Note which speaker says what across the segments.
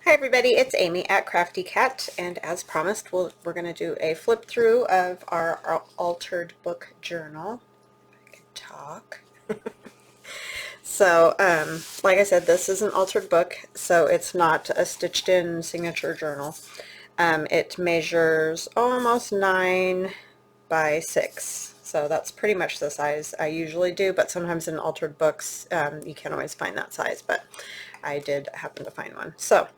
Speaker 1: Hi everybody, it's Amy at Crafty Cat, and as promised, we're going to do a flip through of our altered book journal. I can talk. So, like I said, this is an altered book, so it's not a stitched in signature journal. It measures almost 9 by 6. So that's pretty much the size I usually do, but sometimes in altered books, you can't always find that size, but I did happen to find one. So,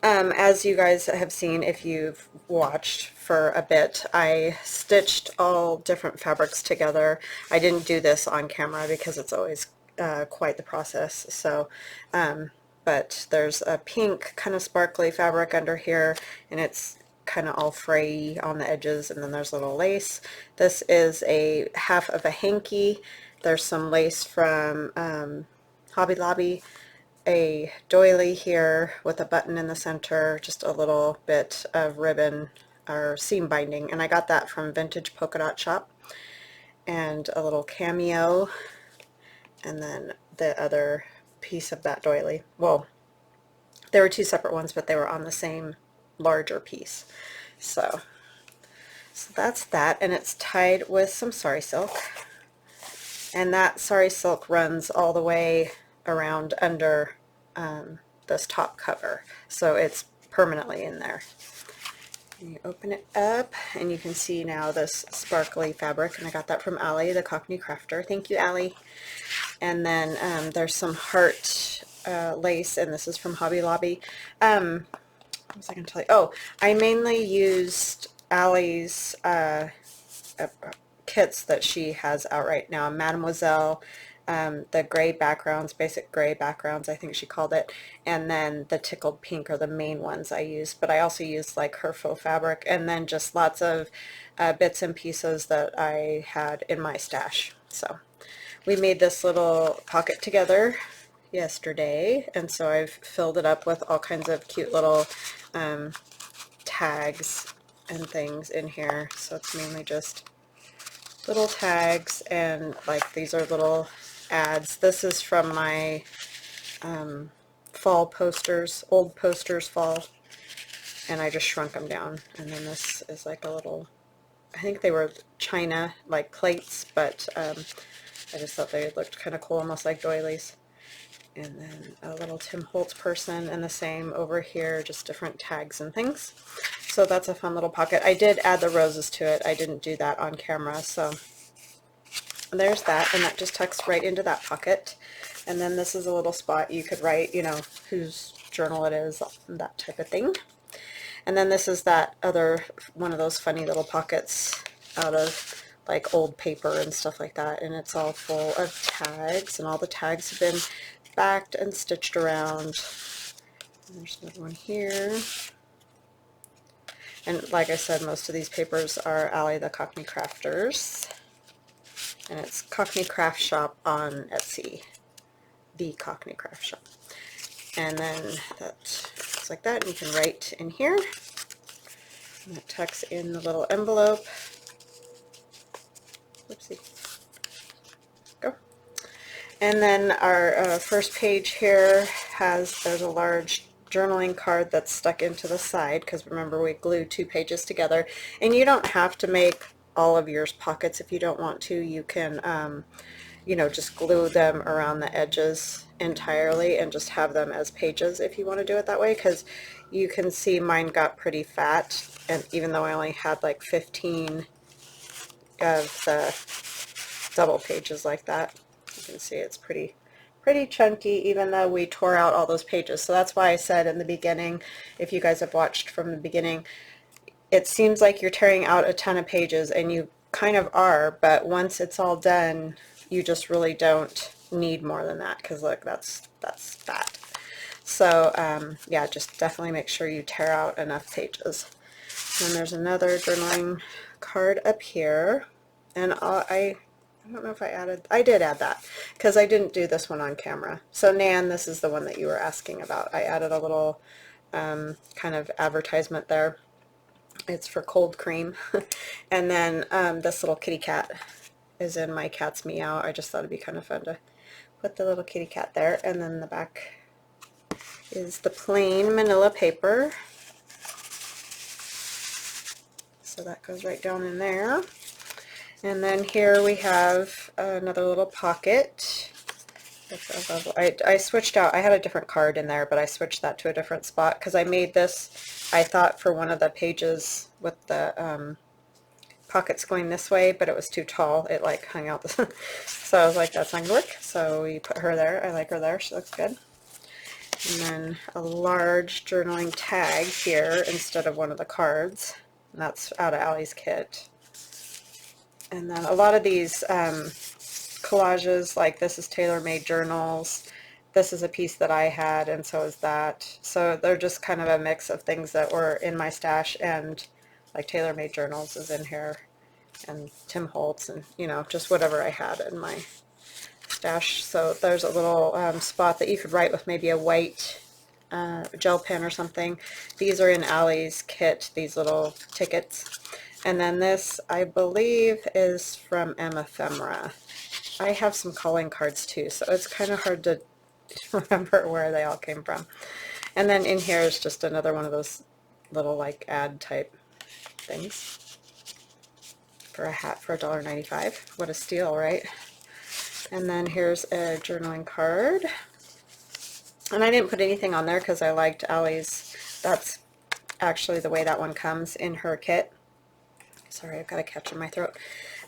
Speaker 1: as you guys have seen, if you've watched for a bit, I stitched all different fabrics together. I didn't do this on camera because it's always quite the process. So, but there's a pink kind of sparkly fabric under here, and it's kind of all fray on the edges, and then there's a little lace. This is a half of a hanky. There's some lace from Hobby Lobby, a doily here with a button in the center, just a little bit of ribbon or seam binding, and I got that from Vintage Polka Dot Shop, and a little cameo, and then the other piece of that doily. Well, there were two separate ones, but they were on the same larger piece. So that's that, and it's tied with some sari silk, and that sari silk runs all the way around under this top cover, so it's permanently in there. And you open it up and you can see now this sparkly fabric, and I got that from Allie, the Cockney crafter. Thank you, Allie. And then there's some heart lace, and this is from Hobby Lobby. What was I going to tell you? Oh, I mainly used Allie's kits that she has out right now. Mademoiselle, the gray backgrounds, basic gray backgrounds, I think she called it, and then the Tickled Pink are the main ones I use, but I also use like her faux fabric, and then just lots of bits and pieces that I had in my stash. So we made this little pocket together yesterday, and so I've filled it up with all kinds of cute little tags and things in here. So it's mainly just little tags, and like these are little ads. This is from my fall posters, old posters fall, and I just shrunk them down. And then this is like a little, I think they were china like plates, but I just thought they looked kind of cool, almost like doilies. And then a little Tim Holtz person, and the same over here, just different tags and things. So that's a fun little pocket. I did add the roses to it. I didn't do that on camera, so there's that, and that just tucks right into that pocket. And then this is a little spot you could write, you know, whose journal it is, that type of thing. And then this is that other one of those funny little pockets out of like old paper and stuff like that, and it's all full of tags, and all the tags have been backed and stitched around. And there's another one here. And like I said, most of these papers are Allie the Cockney Crafters, and it's Cockney Craft Shop on Etsy, the Cockney Craft Shop. And then that looks like that, and you can write in here, and that tucks in the little envelope. Whoopsie. Go. And then our first page here there's a large journaling card that's stuck into the side, because remember we glued 2 pages together, and you don't have to make all of yours pockets. If you don't want to, you can you know, just glue them around the edges entirely and just have them as pages if you want to do it that way, because you can see mine got pretty fat, and even though I only had like 15 of the double pages like that, you can see it's pretty chunky, even though we tore out all those pages. So that's why I said in the beginning, if you guys have watched from the beginning, it seems like you're tearing out a ton of pages, and you kind of are, but once it's all done, you just really don't need more than that, because look, that's fat. So yeah, just definitely make sure you tear out enough pages. And there's another journaling card up here, and I don't know if I did add that, because I didn't do this one on camera. So Nan, this is the one that you were asking about. I added a little kind of advertisement there. It's for cold cream. And then this little kitty cat is in my cat's meow. I just thought it'd be kind of fun to put the little kitty cat there. And then the back is the plain Manila paper. So that goes right down in there. And then here we have another little pocket. I switched out, I had a different card in there, but I switched that to a different spot because I made this, I thought, for one of the pages with the pockets going this way, but it was too tall. It like hung out the so I was like, that's not gonna work. So we put her there. I like her there. She looks good. And then a large journaling tag here instead of one of the cards. And that's out of Allie's kit. And then a lot of these collages, like this is tailor-made journals. This is a piece that I had, and so is that. So they're just kind of a mix of things that were in my stash, and like tailor-made journals is in here, and Tim Holtz, and you know, just whatever I had in my stash. So there's a little spot that you could write with maybe a white gel pen or something. These are in Allie's kit, these little tickets. And then this, I believe, is from M. Ephemera. I have some calling cards too, so it's kind of hard to remember where they all came from. And then in here is just another one of those little like ad type things for a hat for $1.95. What a steal, right? And then here's a journaling card. And I didn't put anything on there because I liked Allie's. That's actually the way that one comes in her kit. Sorry, I've got a catch in my throat.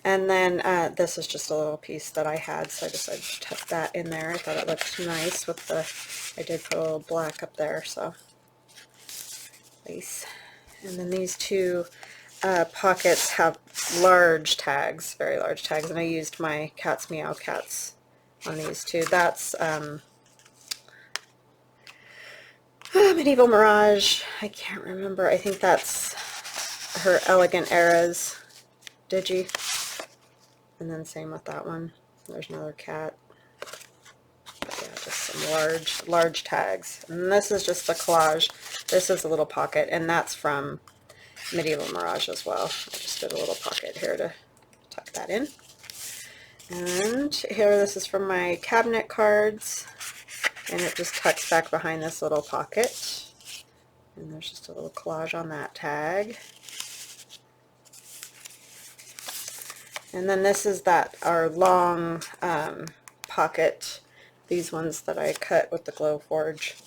Speaker 1: And then this is just a little piece that I had, so I decided to tuck that in there. I thought it looked nice with the, I did put a little black up there, so nice. And then these two pockets have large tags, very large tags, and I used my Cat's Meow Cats on these two. That's Medieval Mirage, I can't remember, I think that's her Elegant Eras digi, and then same with that one. There's another cat. But yeah, just some large tags. And this is just a collage. This is a little pocket, and that's from Medieval Mirage as well. I just did a little pocket here to tuck that in. And here, this is from my cabinet cards, and it just tucks back behind this little pocket. And there's just a little collage on that tag. And then this is our long pocket, these ones that I cut with the Glow Forge.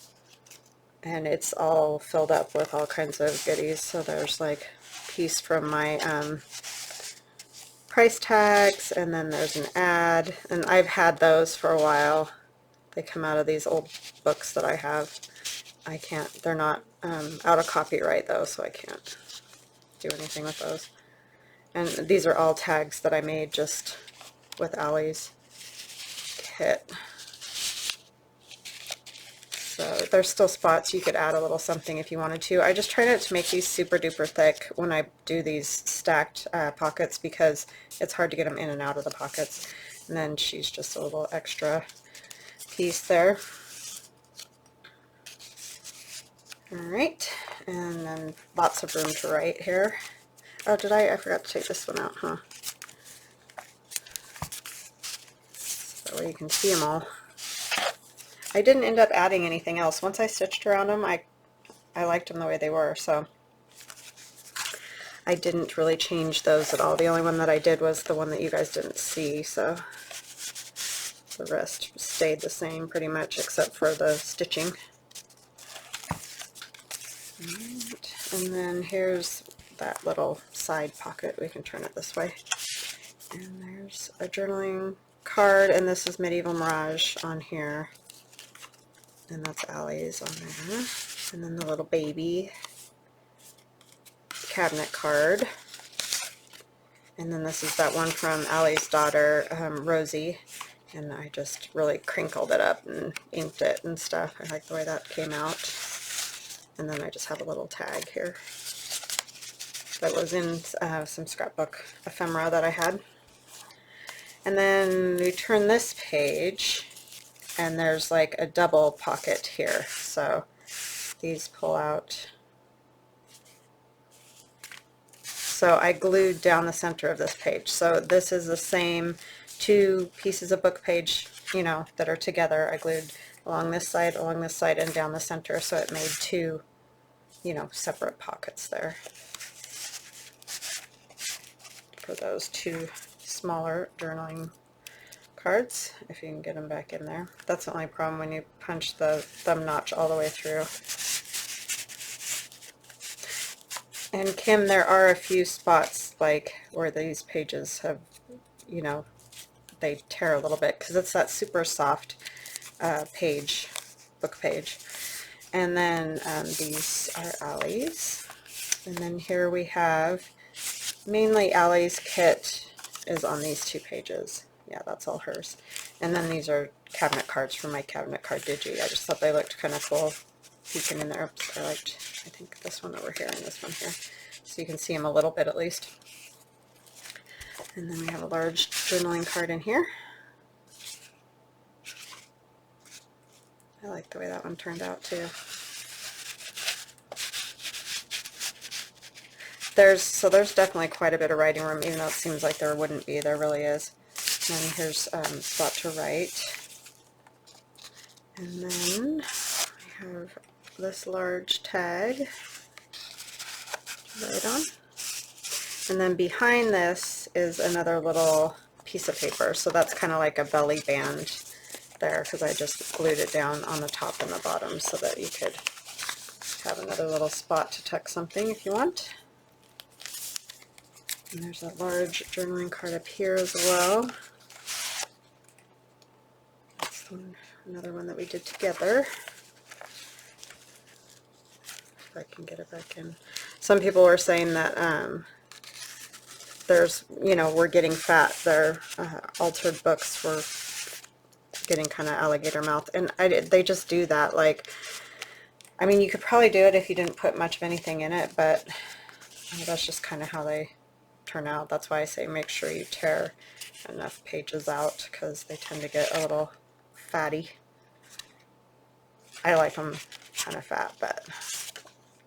Speaker 1: And it's all filled up with all kinds of goodies. So there's like a piece from my price tags, and then there's an ad. And I've had those for a while. They come out of these old books that I have. I can't, they're not out of copyright though, so I can't do anything with those. And these are all tags that I made just with Allie's kit. So there's still spots you could add a little something if you wanted to. I just try not to make these super duper thick when I do these stacked pockets, because it's hard to get them in and out of the pockets. And then she's just a little extra piece there. Alright, and then lots of room to write here. Oh, I forgot to take this one out, huh? That way you can see them all. I didn't end up adding anything else. Once I stitched around them, I liked them the way they were, so I didn't really change those at all. The only one that I did was the one that you guys didn't see, so the rest stayed the same pretty much except for the stitching. And then here's that little side pocket. We can turn it this way. And there's a journaling card, and this is Medieval Mirage on here. And that's Allie's on there. And then the little baby cabinet card. And then this is that one from Allie's daughter, Rosie. And I just really crinkled it up and inked it and stuff. I like the way that came out. And then I just have a little tag here that was in some scrapbook ephemera that I had. And then we turn this page, and there's like a double pocket here. So these pull out. So I glued down the center of this page. So this is the same two pieces of book page you know, that are together. I glued along this side, and down the center, so it made two, you know, separate pockets there for those two smaller journaling cards, if you can get them back in there. That's the only problem when you punch the thumb notch all the way through. And Kim, there are a few spots like where these pages have, you know, they tear a little bit because it's that super soft page, book page. And then these are Allie's. And then here we have, mainly Allie's kit is on these two pages. Yeah, that's all hers. And then these are cabinet cards from my cabinet card digi. I just thought they looked kind of cool peeking in there. Oops, I think this one over here and this one here. So you can see them a little bit at least. And then we have a large journaling card in here. I like the way that one turned out too. There's definitely quite a bit of writing room, even though it seems like there wouldn't be. There really is. And then here's a spot to write. And then we have this large tag to write on. And then behind this is another little piece of paper. So that's kind of like a belly band there, because I just glued it down on the top and the bottom so that you could have another little spot to tuck something if you want. And there's a large journaling card up here as well. That's another one that we did together. If I can get it back in. Some people were saying that there's, you know, we're getting fat. Their altered books were getting kind of alligator mouth, and they just do that. Like, I mean, you could probably do it if you didn't put much of anything in it, but that's just kind of how they turn out. That's why I say make sure you tear enough pages out, because they tend to get a little fatty. I like them kind of fat, but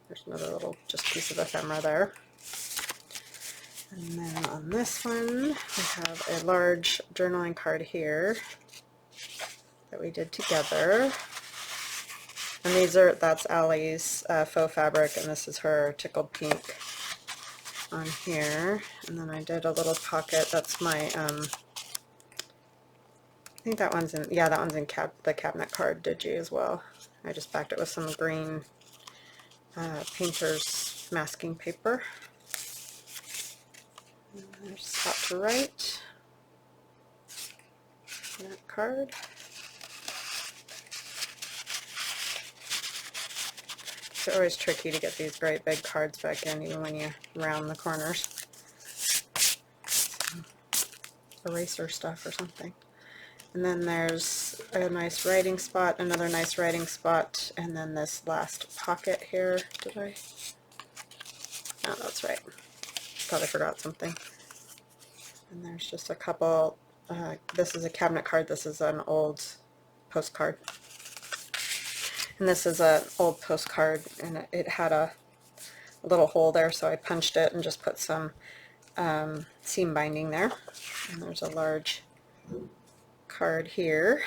Speaker 1: there's another little just piece of ephemera there. And then on this one, we have a large journaling card here that we did together. And that's Allie's faux fabric, and this is her Tickled Pink on here. And then I did a little pocket. That's my, I think that one's in, yeah, that one's in the cabinet card digi as well. I just backed it with some green painter's masking paper. And there's a spot to write that card. It's always tricky to get these great big cards back in, even when you round the corners. Eraser stuff or something. And then there's a nice writing spot, another nice writing spot, and then this last pocket here. Did I? Oh, that's right. Thought I forgot something. And there's just a couple. This is a cabinet card. This is an old postcard. And this is an old postcard, and it had a little hole there, so I punched it and just put some seam binding there. And there's a large card here,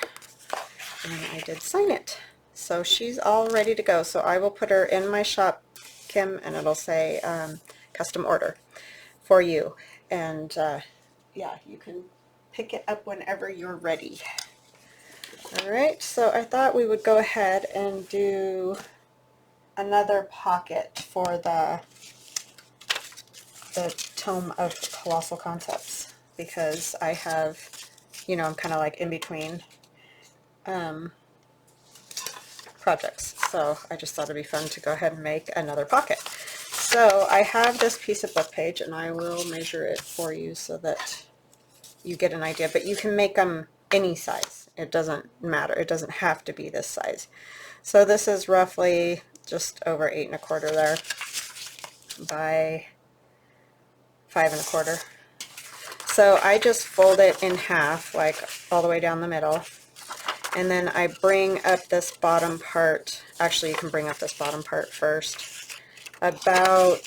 Speaker 1: and I did sign it. So she's all ready to go. So I will put her in my shop, Kim, and it'll say custom order for you. And yeah, you can pick it up whenever you're ready. Alright, so I thought we would go ahead and do another pocket for the tome of Colossal Concepts, because I have, you know, I'm kind of like in between projects, so I just thought it'd be fun to go ahead and make another pocket. So I have this piece of book page, and I will measure it for you so that you get an idea, but you can make them any size. It doesn't matter. It doesn't have to be this size. So this is roughly just over 8 1/4 there by 5 1/4. So I just fold it in half, like all the way down the middle, and then I bring up this bottom part. Actually, you can bring up this bottom part first, about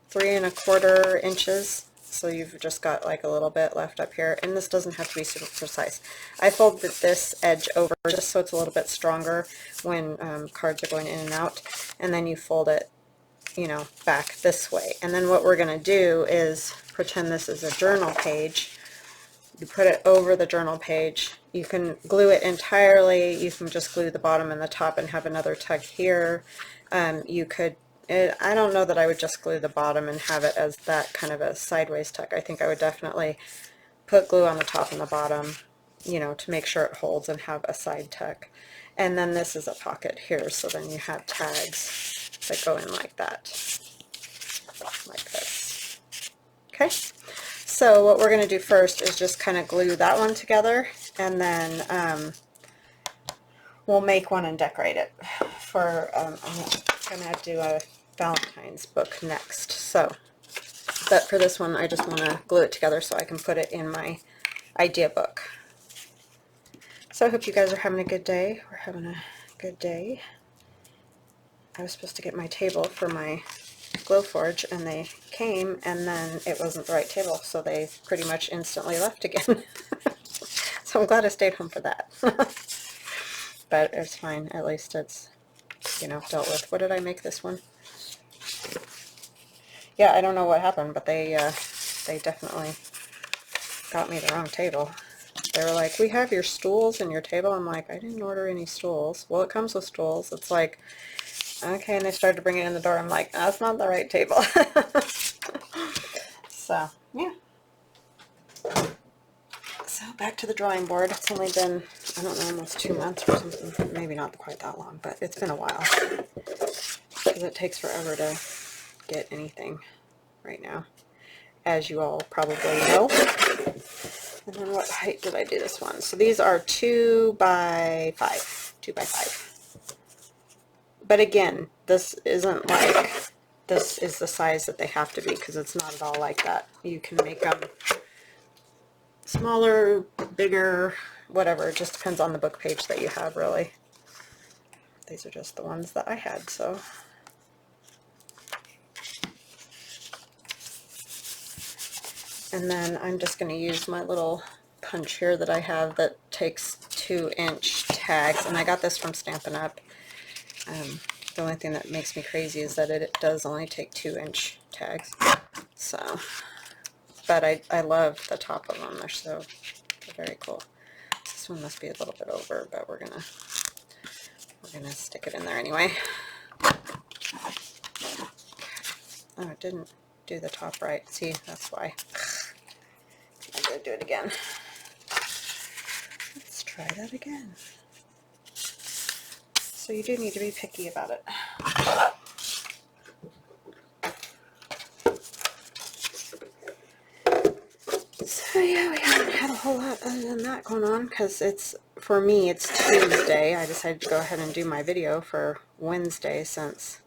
Speaker 1: 3 1/4 inches So you've just got like a little bit left up here, and this doesn't have to be super precise. I folded this edge over just so it's a little bit stronger when cards are going in and out, and then you fold it, you know, back this way. And then what we're going to do is pretend this is a journal page. You put it over the journal page. You can glue it entirely. You can just glue the bottom and the top and have another tug here. You could, I don't know that I would just glue the bottom and have it as that kind of a sideways tuck. I think I would definitely put glue on the top and the bottom, you know, to make sure it holds, and have a side tuck. And then this is a pocket here, so then you have tags that go in like that, like this. Okay, so what we're going to do first is just kind of glue that one together, and then we'll make one and decorate it for, I'm going to do a Valentine's book next. So, but for this one I just want to glue it together so I can put it in my idea book. So I hope you guys are having a good day. We're having a good day. I was supposed to get my table for my Glowforge, and they came, and then it wasn't the right table, so they pretty much instantly left again. So I'm glad I stayed home for that. But it's fine. At least it's, you know, dealt with. What did I make this one? Yeah, I don't know what happened, but they definitely got me the wrong table. They were like, we have your stools and your table. I'm like, I didn't order any stools. Well, it comes with stools. It's like, okay, and they started to bring it in the door. I'm like, that's not the right table. So, yeah. So back to the drawing board. It's only been, I don't know, almost 2 months or something. Maybe not quite that long, but it's been a while. Because it takes forever to get anything right now, as you all probably know. And then what height did I do this one? So these are 2 by 5. 2 by 5. But again, this isn't like, this is the size that they have to be, because it's not at all like that. You can make them smaller, bigger, whatever. It just depends on the book page that you have, really. These are just the ones that I had, so. And then I'm just going to use my little punch here that I have that takes 2-inch tags, and I got this from Stampin' Up. The only thing that makes me crazy is that it does only take 2-inch tags. So, but I love the top of them. They're very cool. This one must be a little bit over, but we're gonna stick it in there anyway. Oh, it didn't do the top right. See, that's why. I'm gonna do it again. Let's try that again. So you do need to be picky about it. So yeah, we haven't had a whole lot other than that going on, because it's, for me, it's Tuesday. I decided to go ahead and do my video for Wednesday, since,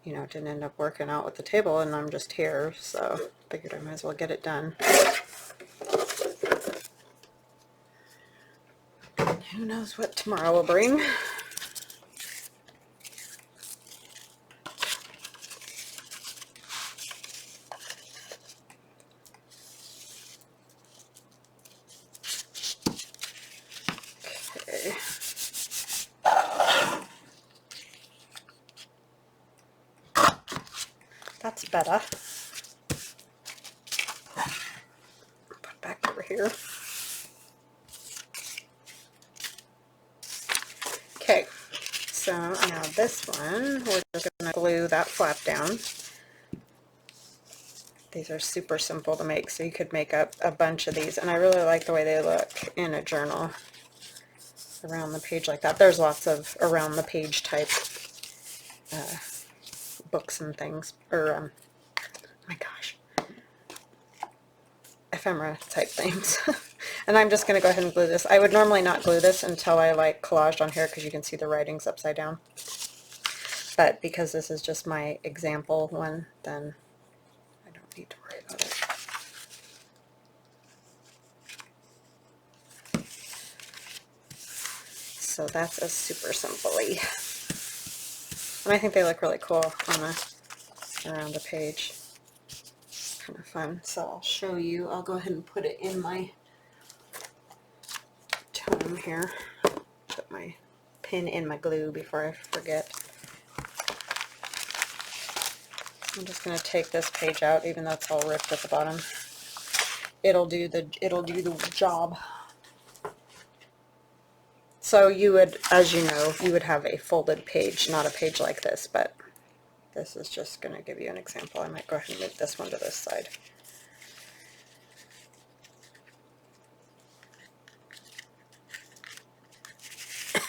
Speaker 1: you know, it didn't end up working out with the table, and I'm just here, so figured I might as well get it done. Who knows what tomorrow will bring. That's better. Put back over here. Okay, so now this one, we're just going to glue that flap down. These are super simple to make, so you could make up a bunch of these, and I really like the way they look in a journal around the page like that. There's lots of around the page type books and things, or my gosh, ephemera type things. And I'm just going to go ahead and glue this. I would normally not glue this until I like collaged on here, because you can see the writings upside down. But because this is just my example one, then I don't need to worry about it. So that's a super simply. And I think they look really cool on around a page. Kind of fun. So I'll show you. I'll go ahead and put it in my tome here. Put my pin in my glue before I forget. I'm just going to take this page out, even though it's all ripped at the bottom. It'll do the job. So you would, as you know, you would have a folded page, not a page like this, but this is just going to give you an example. I might go ahead and move this one to this side.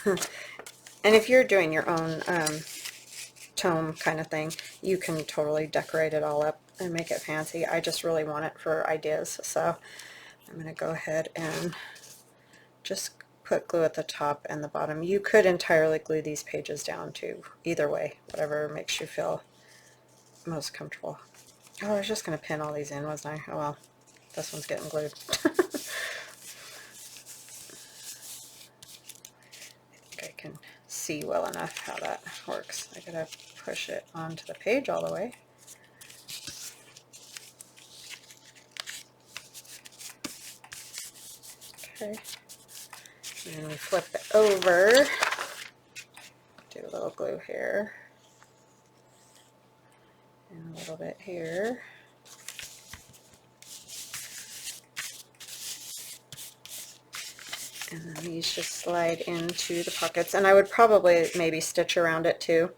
Speaker 1: And if you're doing your own tome kind of thing, you can totally decorate it all up and make it fancy. I just really want it for ideas, so I'm going to go ahead and just put glue at the top and the bottom. You could entirely glue these pages down too, either way, whatever makes you feel most comfortable. Oh, I was just going to pin all these in, wasn't I? Oh well, this one's getting glued. I think I can see well enough how that works. I gotta push it onto the page all the way. Okay. And we flip it over. Do a little glue here. And a little bit here. And then these just slide into the pockets. And I would probably maybe stitch around it too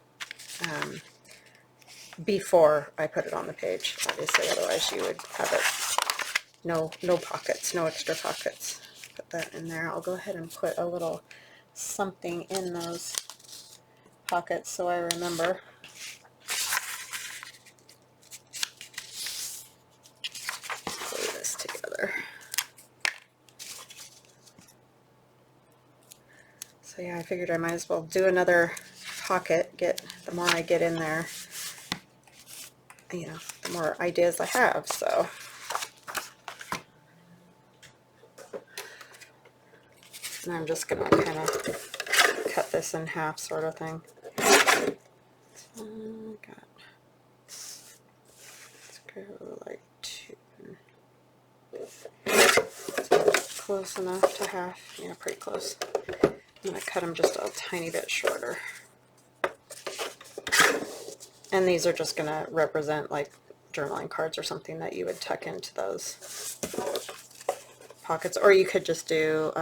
Speaker 1: before I put it on the page, obviously, otherwise you would have it no pockets, no extra pockets. Put that in there. I'll go ahead and put a little something in those pockets so I remember. Glue this together. So yeah, I figured I might as well do another pocket. The more I get in there, you know, the more ideas I have. So and I'm just going to kind of cut this in half, sort of thing. So, let's go like 2. Close enough to half. Yeah, pretty close. I'm going to cut them just a tiny bit shorter. And these are just going to represent like journaling cards or something that you would tuck into those pockets. Or you could just do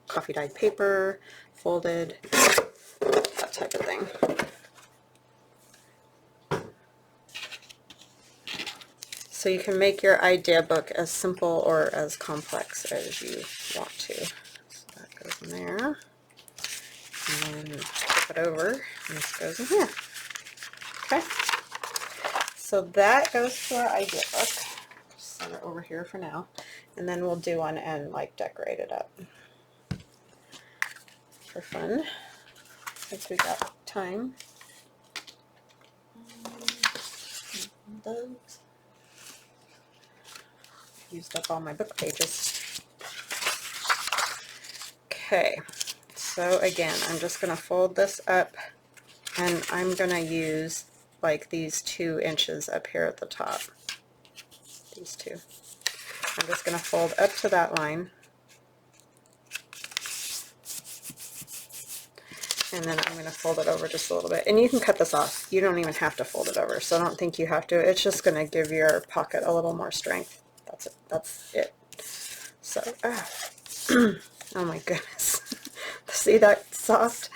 Speaker 1: coffee dyed paper, folded, that type of thing. So you can make your idea book as simple or as complex as you want to. So that goes in there. And then flip it over, and this goes in here. Okay. So that goes to our idea book. Just set it over here for now. And then we'll do one and like decorate it up for fun, since we got time. Those. Used up all my book pages. Okay, so again, I'm just going to fold this up, and I'm going to use like these 2 inches up here at the top. These 2. I'm just going to fold up to that line. And then I'm going to fold it over just a little bit. And you can cut this off. You don't even have to fold it over, so I don't think you have to. It's just going to give your pocket a little more strength. That's it. That's it. So, oh my goodness. See that soft?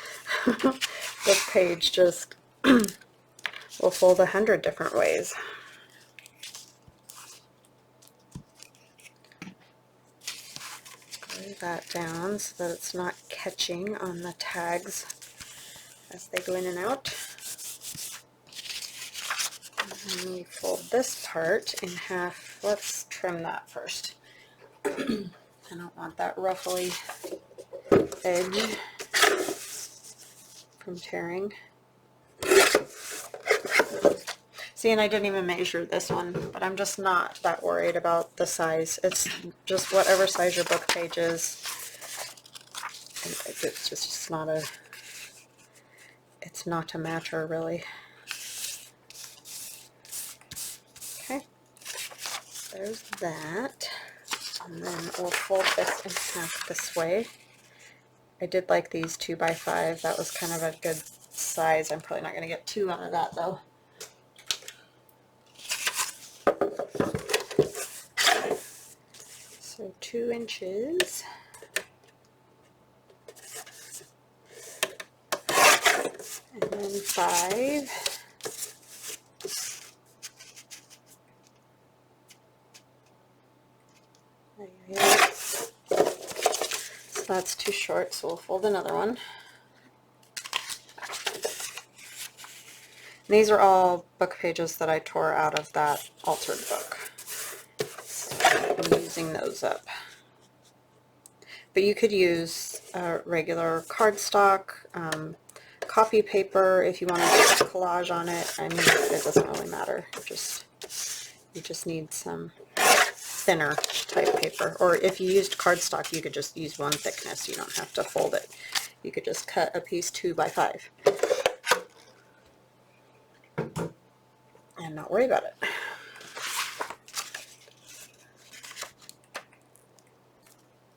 Speaker 1: This page just will fold 100 different ways. Glue that down so that it's not catching on the tags as they go in and out. And then we fold this part in half. Let's trim that first. I don't want that ruffly edge from tearing. See, and I didn't even measure this one, but I'm just not that worried about the size. It's just whatever size your book page is. It's just not a, it's not a matter really. Okay, there's that. And then we'll fold this in half this way. I did like these 2x5. That was kind of a good size. I'm probably not going to get 2 out of that though. So 2 inches. And then 5. So that's too short, so we'll fold another one. And these are all book pages that I tore out of that altered book. So I'm using those up. But you could use regular cardstock, copy paper if you want to do a collage on it. I mean, it doesn't really matter. You just need some thinner type paper. Or if you used cardstock, you could just use one thickness. You don't have to fold it. You could just cut a piece 2x5 and not worry about it.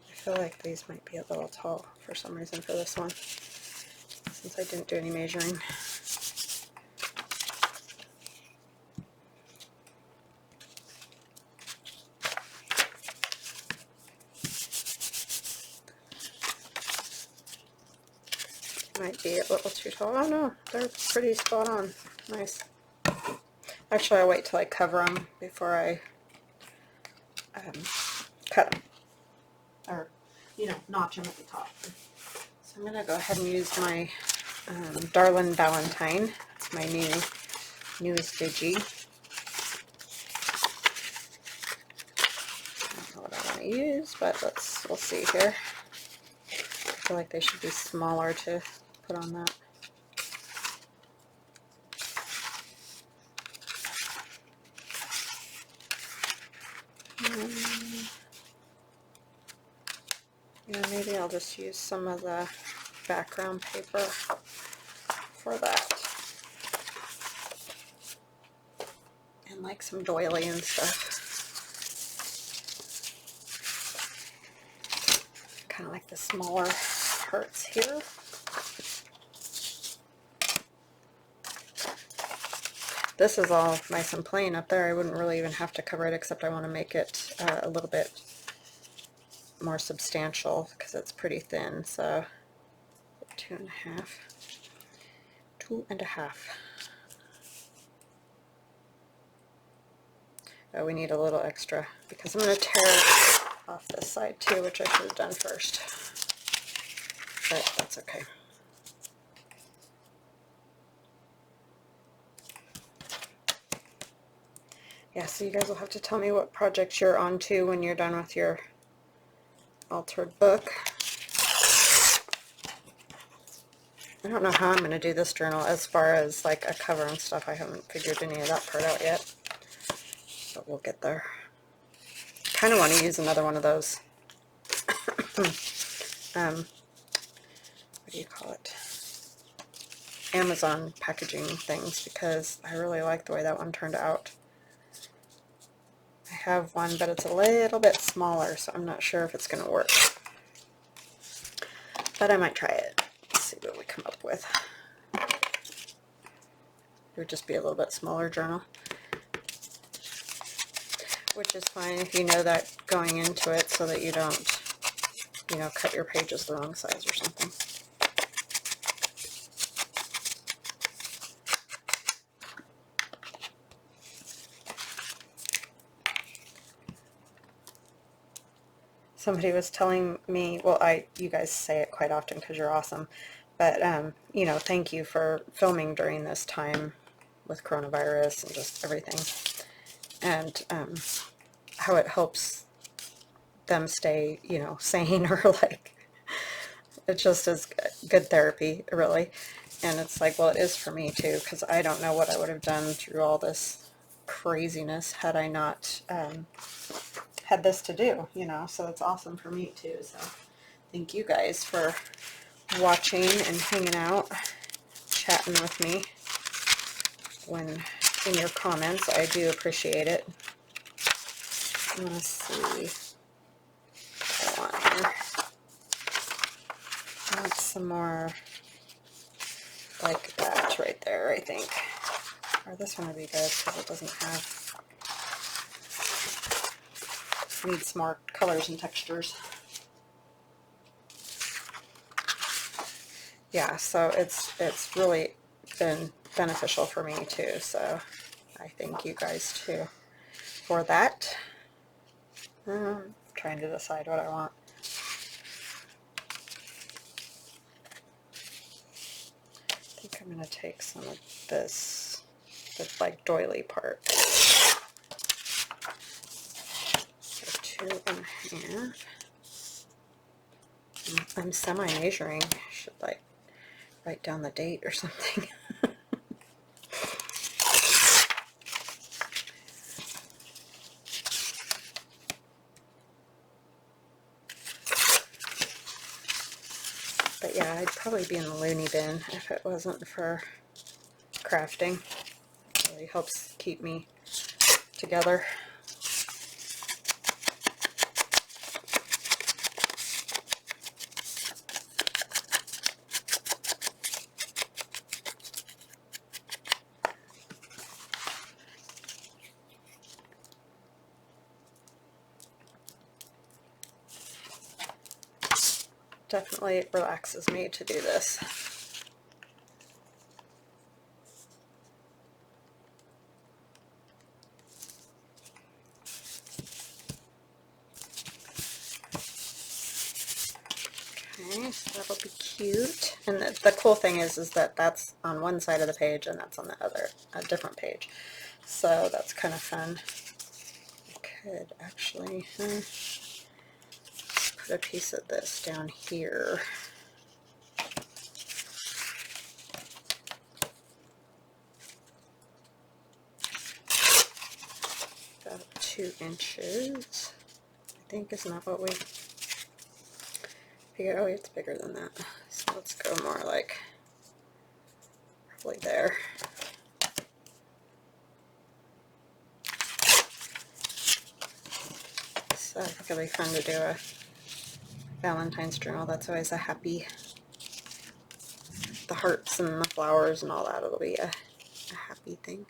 Speaker 1: I feel like these might be a little tall for some reason for this one, since I didn't do any measuring. Might be a little too tall. Oh no, they're pretty spot on. Nice. Actually, I'll wait till I cover them before I cut them. Or, you know, notch them at the top. So I'm going to go ahead and use my Darlin Valentine. It's my newest digi. I don't know what I want to use, but we'll see here. I feel like they should be smaller to put on that. Yeah, maybe I'll just use some of the background paper for that. And like some doily and stuff. Kind of like the smaller parts here. This is all nice and plain up there. I wouldn't really even have to cover it, except I want to make it a little bit more substantial because it's pretty thin. So 2.5. 2.5. Oh, we need a little extra because I'm going to tear off this side too, which I should have done first. But that's okay. Yeah, so you guys will have to tell me what projects you're on to when you're done with your altered book. I don't know how I'm going to do this journal as far as like a cover and stuff. I haven't figured any of that part out yet, but we'll get there. Kind of want to use another one of those what do you call it, Amazon packaging things, because I really like the way that one turned out. I have one, but it's a little bit smaller, so I'm not sure if it's going to work. But I might try it. Let's see what we come up with. It would just be a little bit smaller journal. Which is fine if you know that going into it, so that you don't, you know, cut your pages the wrong size or something. Somebody was telling me, well, you guys say it quite often because you're awesome, but you know, thank you for filming during this time with coronavirus and just everything, and how it helps them stay, you know, sane, or like, it just is good therapy, really. And it's like, well, it is for me too, because I don't know what I would have done through all this craziness had I not had this to do, you know. So it's awesome for me too. So thank you guys for watching and hanging out, chatting with me when in your comments. I do appreciate it. I'm going to see what I want here. I want some more like that right there, I think. Or this one would be good because it doesn't have, needs some more colors and textures. Yeah, so it's really been beneficial for me too, so I thank you guys too for that. I'm trying to decide what I want. I think I'm going to take some of this, the like doily part. So 2.5. I'm semi-measuring. I should like write down the date or something. But yeah, I'd probably be in the loony bin if it wasn't for crafting. It really helps keep me together. Definitely relaxes me to do this. Okay, so that'll be cute. And the cool thing is that that's on one side of the page and that's on the other, a different page. So that's kind of fun. I could actually put a piece of this down here. About 2 inches. I think, isn't that what we figured? Oh, it's bigger than that. So let's go more like probably there. So I think it'll be fun to do a Valentine's journal. That's always a happy, the hearts and the flowers and all that, it'll be a happy thing.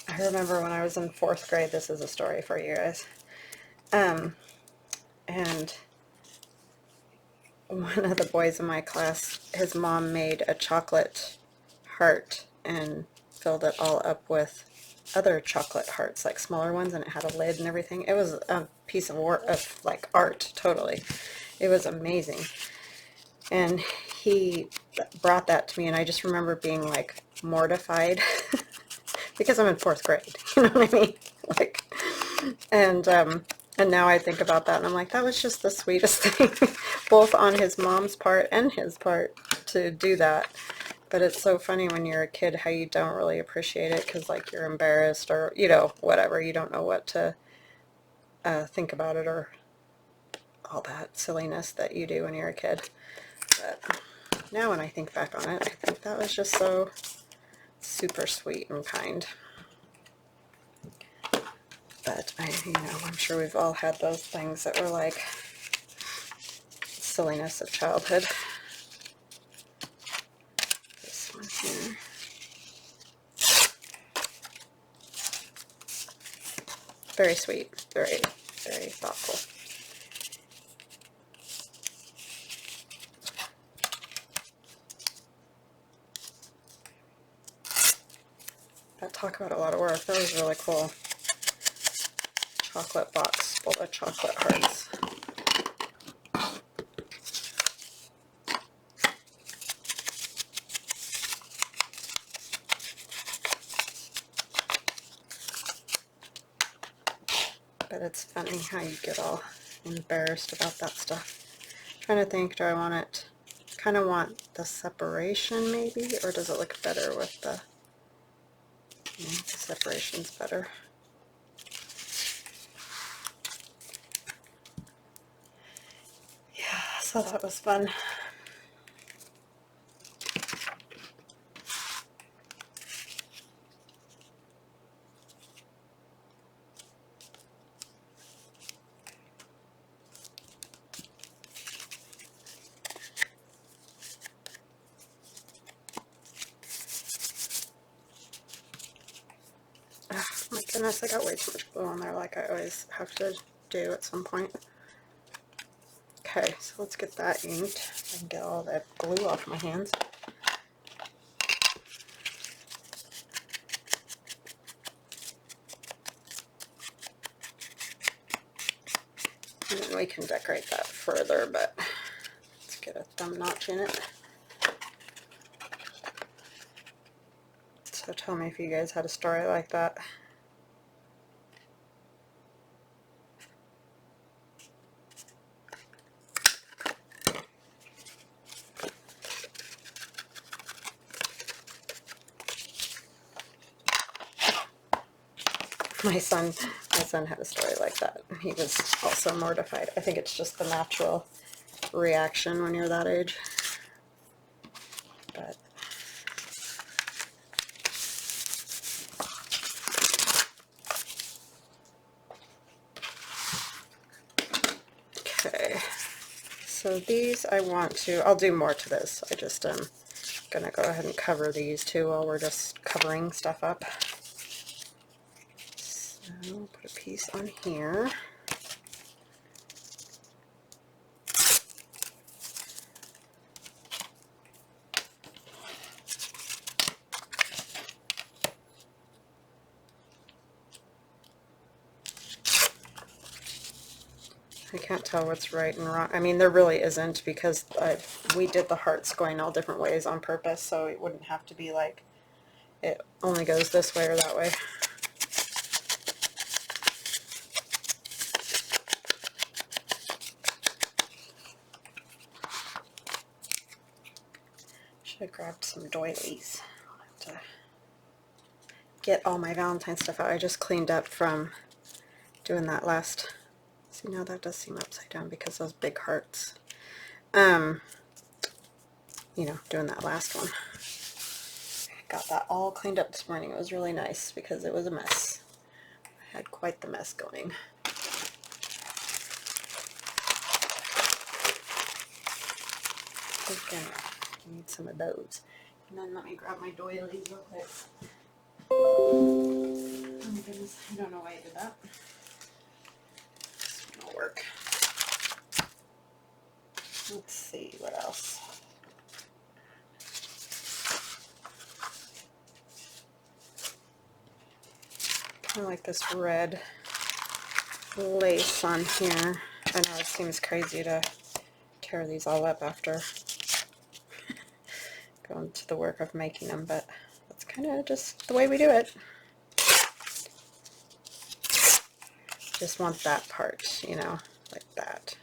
Speaker 1: I remember when I was in 4th grade, this is a story for you guys, and one of the boys in my class, his mom made a chocolate heart and filled it all up with other chocolate hearts, like smaller ones, and it had a lid and everything. It was a piece of work, of like art, totally. It was amazing. And he brought that to me, and I just remember being like mortified because I'm in 4th grade, you know what I mean? Like, and now I think about that and I'm like, that was just the sweetest thing, both on his mom's part and his part to do that. But it's so funny when you're a kid how you don't really appreciate it because like you're embarrassed or, you know, whatever, you don't know what to think about it or all that silliness that you do when you're a kid. But now when I think back on it, I think that was just so super sweet and kind. But you know, I'm sure we've all had those things that were like silliness of childhood. This one here. Very sweet, very, very thoughtful. That, talk about a lot of work. That was really cool. Chocolate box full of chocolate hearts. But it's funny how you get all embarrassed about that stuff. I'm trying to think, do I want it, kind of want the separation maybe, or does it look better with the, the separation's better. So that was fun. Oh my goodness, I got way too much glue on there like I always have to do at some point. Okay, so let's get that inked and get all that glue off my hands. And then we can decorate that further, but let's get a thumb notch in it. So tell me if you guys had a story like that. My son had a story like that. He was also mortified. I think it's just the natural reaction when you're that age. But okay, so these I'll do more to this. I just am gonna go ahead and cover these too while we're just covering stuff up. So put a piece on here. I can't tell what's right and wrong. I mean, there really isn't, because we did the hearts going all different ways on purpose, so it wouldn't have to be like it only goes this way or that way. Should have grabbed some doilies. I'll have to get all my Valentine stuff out. I just cleaned up from doing that last. See, now that does seem upside down because those big hearts. You know, doing that last one. Got that all cleaned up this morning. It was really nice because it was a mess. I had quite the mess going. Again, I need some of those. And then let me grab my doilies real quick. Oh my goodness, I don't know why I did that. This one will work. Let's see what else. Kind of like this red lace on here. I know it seems crazy to tear these all up after going to the work of making them, but that's kind of just the way we do it. Just want that part, you know, like that.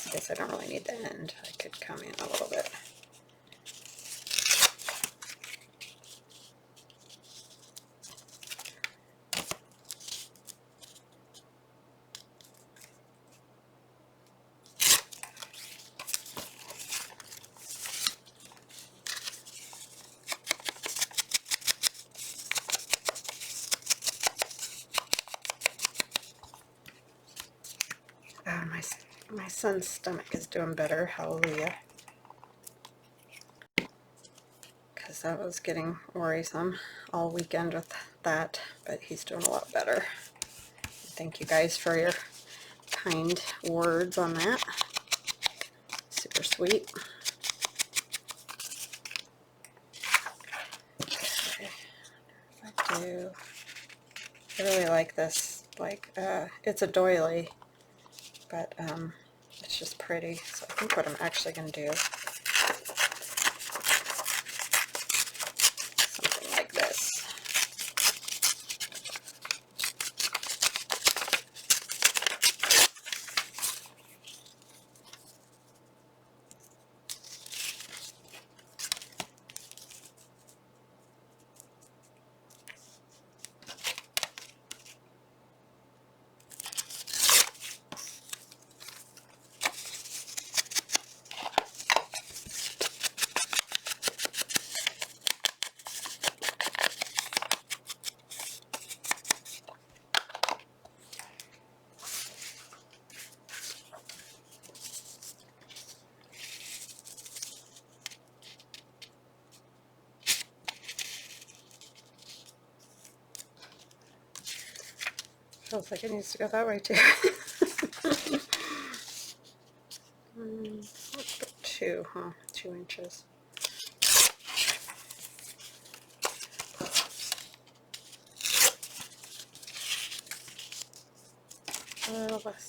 Speaker 1: I guess I don't really need the end. I could come in a little bit. My son's stomach is doing better, hallelujah. Because that was getting worrisome all weekend with that, but he's doing a lot better. Thank you guys for your kind words on that. Super sweet. Okay. I really like this, like, it's a doily, but it's just pretty. So I think what I'm actually going to do, something like this. Feels like it needs to go that way too. Two, huh? 2 inches. A little less.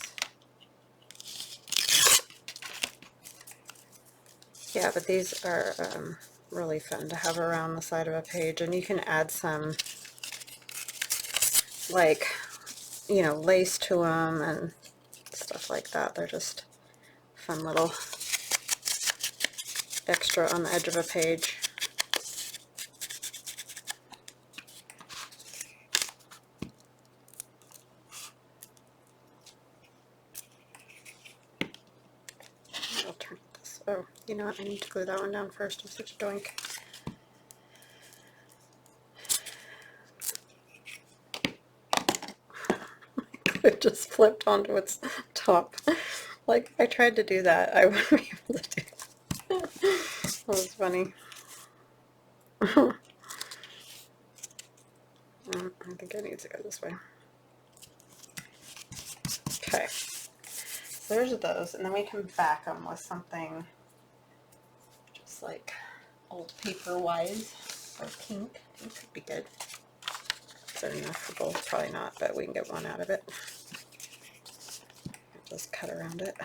Speaker 1: Yeah, but these are really fun to have around the side of a page, and you can add some, like, you know, lace to them and stuff like that. They're just fun little extra on the edge of a page. I'll turn this. Oh, you know what? I need to glue that one down first. I'm such a doink. It just flipped onto its top. Like, I tried to do that. I wouldn't be able to do that. That was funny. I think I need to go this way. Okay. So there's those, and then we can back them with something just like old paper wise, or pink. Pink could be good. Is there enough for both? Probably not, but we can get one out of it. Just cut around it.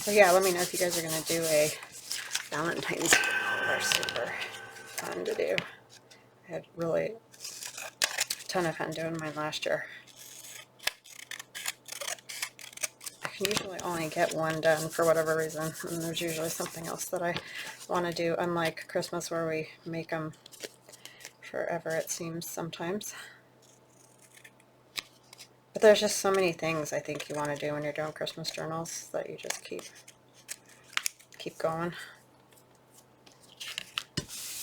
Speaker 1: So yeah, let me know if you guys are going to do a Valentine's Day. They're super fun to do. I had really a ton of fun doing mine last year. I can usually only get one done for whatever reason, and there's usually something else that I want to do, unlike Christmas where we make them forever, it seems sometimes. But there's just so many things I think you want to do when you're doing Christmas journals that you just keep going.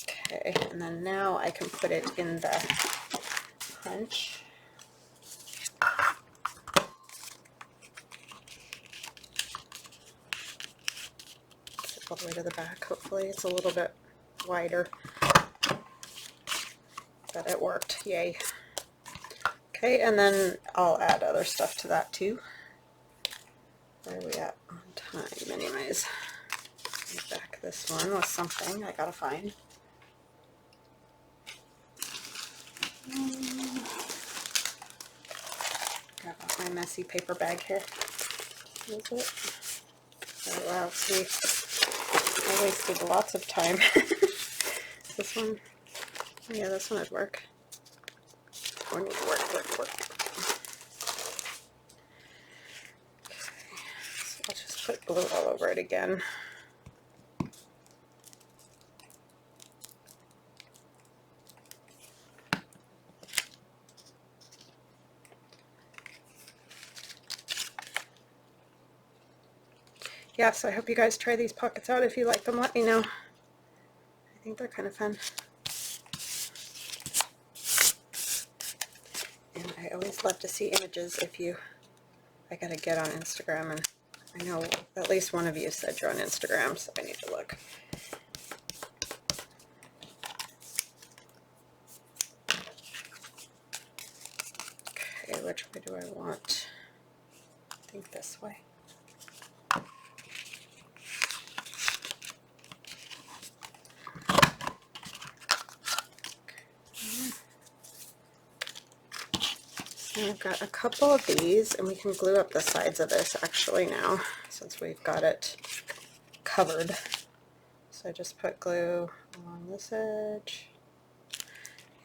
Speaker 1: Okay, and then now I can put it in the punch. All the way to the back. Hopefully it's a little bit wider, but it worked. Yay. Okay, and then I'll add other stuff to that too. Where are we at on time anyways? Let me back this one with something I gotta find. Grab out my messy paper bag here. Is it? Oh wow, see, I wasted lots of time. This one, yeah, this one would work. Or need to work. Okay, so I'll just put glue all over it again. Yeah, so I hope you guys try these pockets out. If you like them, let me know. I think they're kind of fun. And I always love to see images if you, I gotta get on Instagram, and I know at least one of you said you're on Instagram, so I need to look. Okay, which way do I want? I think this way. And I've got a couple of these, and we can glue up the sides of this actually now, since we've got it covered. So I just put glue along this edge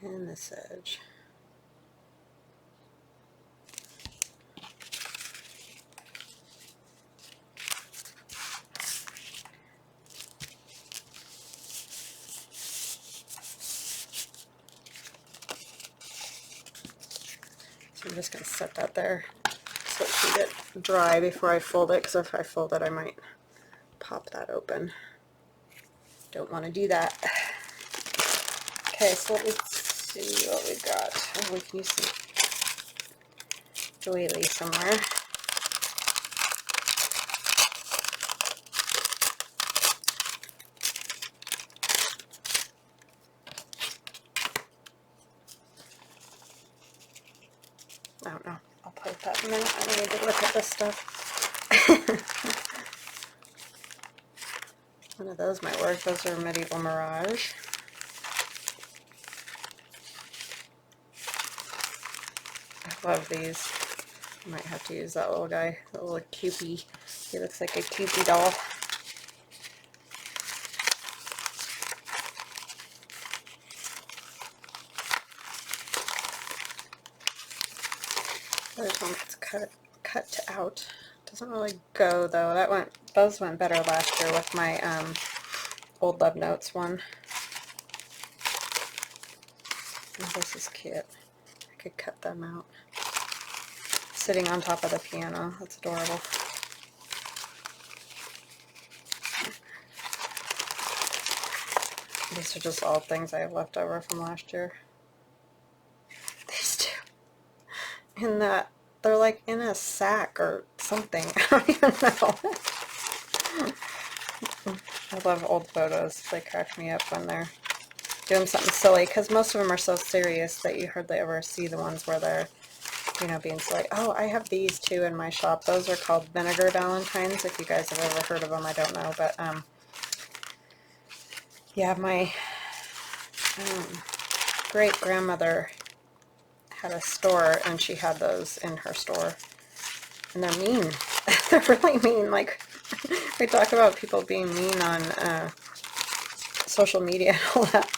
Speaker 1: and this edge. I'm just going to set that there so it can get dry before I fold it, because if I fold it I might pop that open. Don't want to do that. Okay, so let me see what we got. Oh, we can use some doily somewhere. that a minute. I need to look at this stuff. One of those might work. Those are Medieval Mirage. I love these. I might have to use that little guy, the little Cupid. He looks like a Cupid doll. There's one that's cut out. Doesn't really go though. Those went better last year with my Old Love Notes one. Oh, this is cute. I could cut them out. Sitting on top of the piano. That's adorable. These are just all things I have left over from last year. These two. In that, they're like in a sack or something. I don't even know. I love old photos. They crack me up when they're doing something silly, because most of them are so serious that you hardly ever see the ones where they're, you know, being silly. Oh, I have these too in my shop. Those are called Vinegar Valentines. If you guys have ever heard of them, I don't know, but yeah, my great grandmother had a store, and she had those in her store, and they're mean. They're really mean. Like, we talk about people being mean on social media and all that.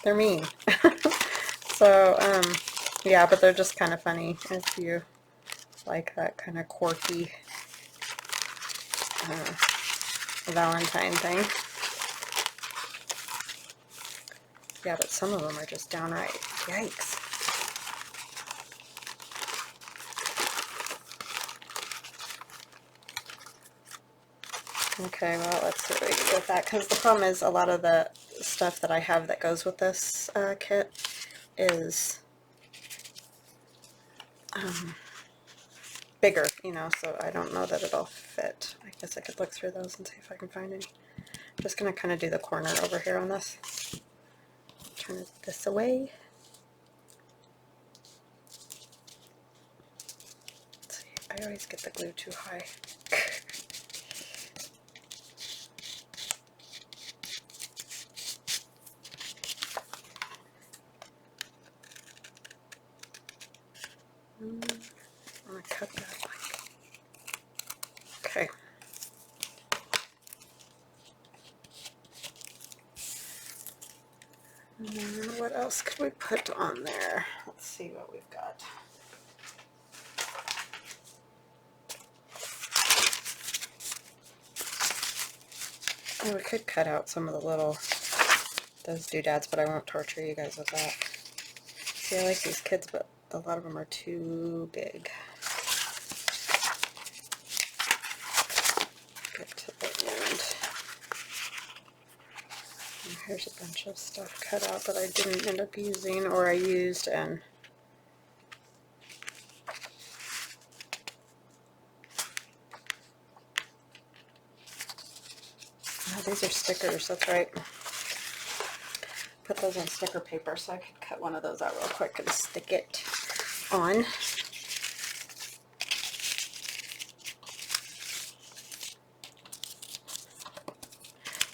Speaker 1: They're mean. So yeah, but they're just kind of funny if you like that kind of quirky Valentine thing. Yeah, but some of them are just downright yikes. Okay, well, let's see what we can do with that, because the problem is a lot of the stuff that I have that goes with this kit is bigger, you know, so I don't know that it'll fit. I guess I could look through those and see if I can find any. I'm just going to kind of do the corner over here on this. Turn this away. Let's see, I always get the glue too high. I'm going to cut that like, okay. And what else could we put on there? Let's see what we've got. Oh, we could cut out some of the little, those doodads, but I won't torture you guys with that. See, I like these kids, but a lot of them are too big. Get to the end. And here's a bunch of stuff cut out that I didn't end up using, or I used, and oh, these are stickers, that's right. Put those on sticker paper, so I could cut one of those out real quick and stick it on.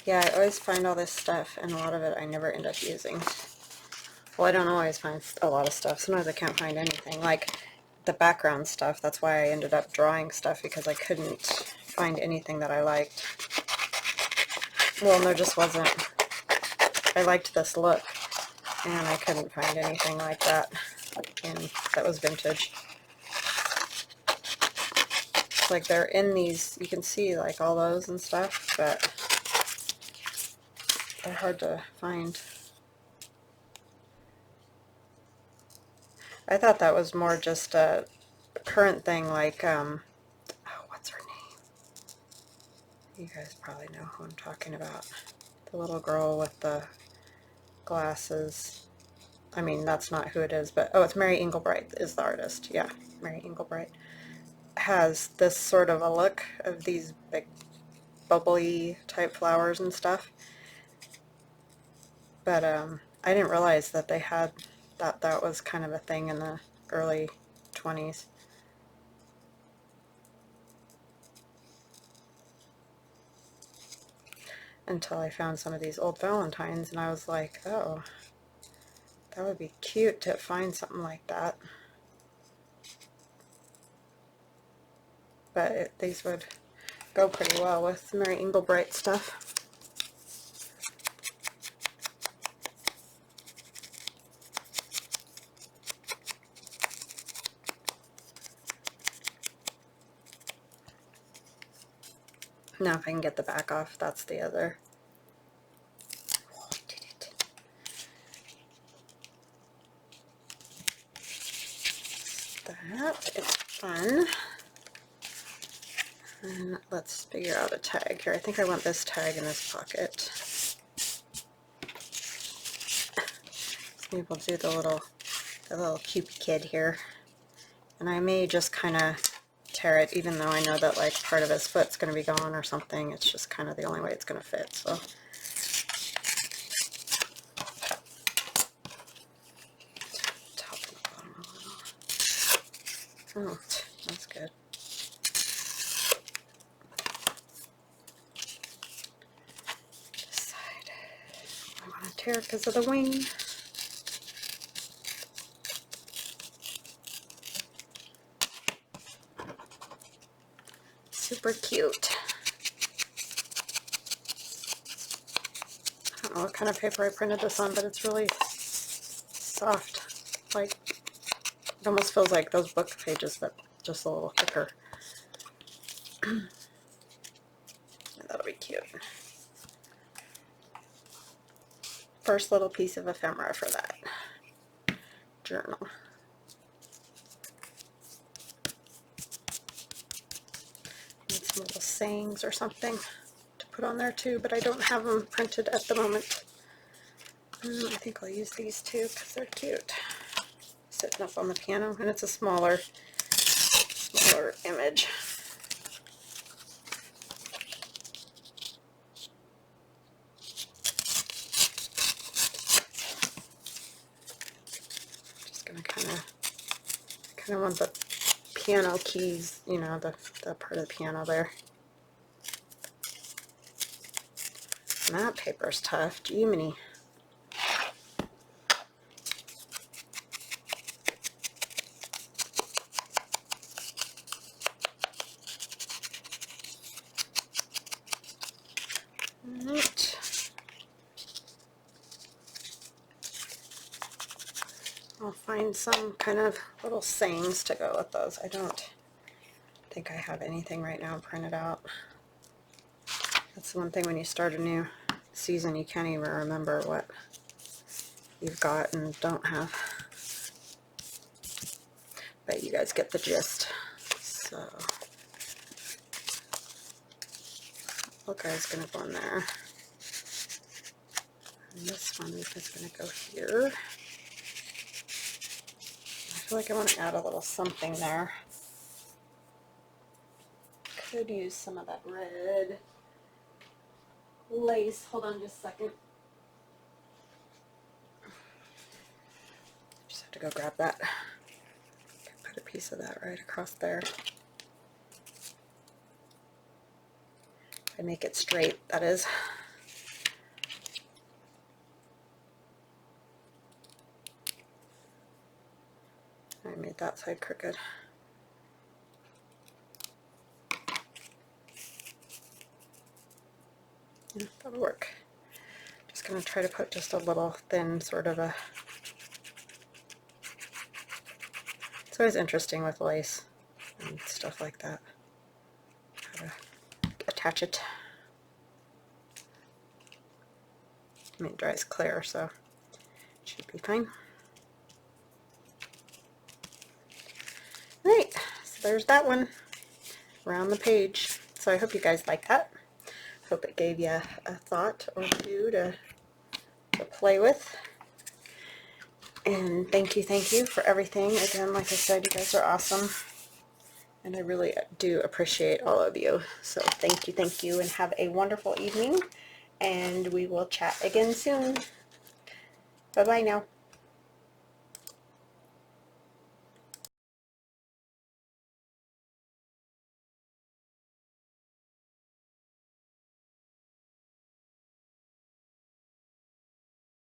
Speaker 1: Yeah, I always find all this stuff, and a lot of it I never end up using. Well, I don't always find a lot of stuff. Sometimes I can't find anything. Like the background stuff, that's why I ended up drawing stuff, because I couldn't find anything that I liked. Well, there just wasn't. I liked this look, and I couldn't find anything like that, and that was vintage. Like they're in these, you can see like all those and stuff, but they're hard to find. I thought that was more just a current thing, like, oh, what's her name? You guys probably know who I'm talking about. The little girl with the glasses. I mean, that's not who it is, but, oh, it's Mary Englebright is the artist. Yeah, Mary Englebright has this sort of a look of these big bubbly type flowers and stuff. But I didn't realize that they had that was kind of a thing in the early 20s. until I found some of these old Valentines, and I was like, oh, that would be cute to find something like that. But these would go pretty well with Mary Englebright stuff. Now if I can get the back off, that's the other. Oh, I did it. That is fun. And let's figure out a tag here. I think I want this tag in this pocket. Maybe we'll do the little Cupid kid here. And I may just kind of tear it, even though I know that like part of his foot's going to be gone or something. It's just kind of the only way it's going to fit. So top and bottom a little. Oh, that's good. This side I want to tear because of the wing. Super cute. I don't know what kind of paper I printed this on, but it's really soft. Like, it almost feels like those book pages, but just a little thicker. That'll be cute. First little piece of ephemera for that journal. Little sayings or something to put on there too, but I don't have them printed at the moment. I think I'll use these two because they're cute. Sitting up on the piano, and it's a smaller image. Just gonna kind of want the piano keys, you know, the part of the piano there. And that paper's tough. Jiminy. Alright. I'll find some kind of little sayings to go with those. I don't think I have anything right now printed out. That's the one thing when you start a new season, you can't even remember what you've got and don't have. But you guys get the gist. So, look, I was going to go in there. And this one is going to go here. I feel like I want to add a little something there. Could use some of that red lace. Hold on just a second. Just have to go grab that. Put a piece of that right across there. I make it straight, that is. I made that side crooked. Yeah, that'll work. Just going to try to put just a little thin sort of a... It's always interesting with lace and stuff like that. How to attach it. I mean, it dries clear, so it should be fine. Alright, so there's that one around the page. So I hope you guys like that. Hope it gave you a thought or two to play with. And thank you for everything. Again, like I said, you guys are awesome. And I really do appreciate all of you. So thank you, and have a wonderful evening. And we will chat again soon. Bye-bye now.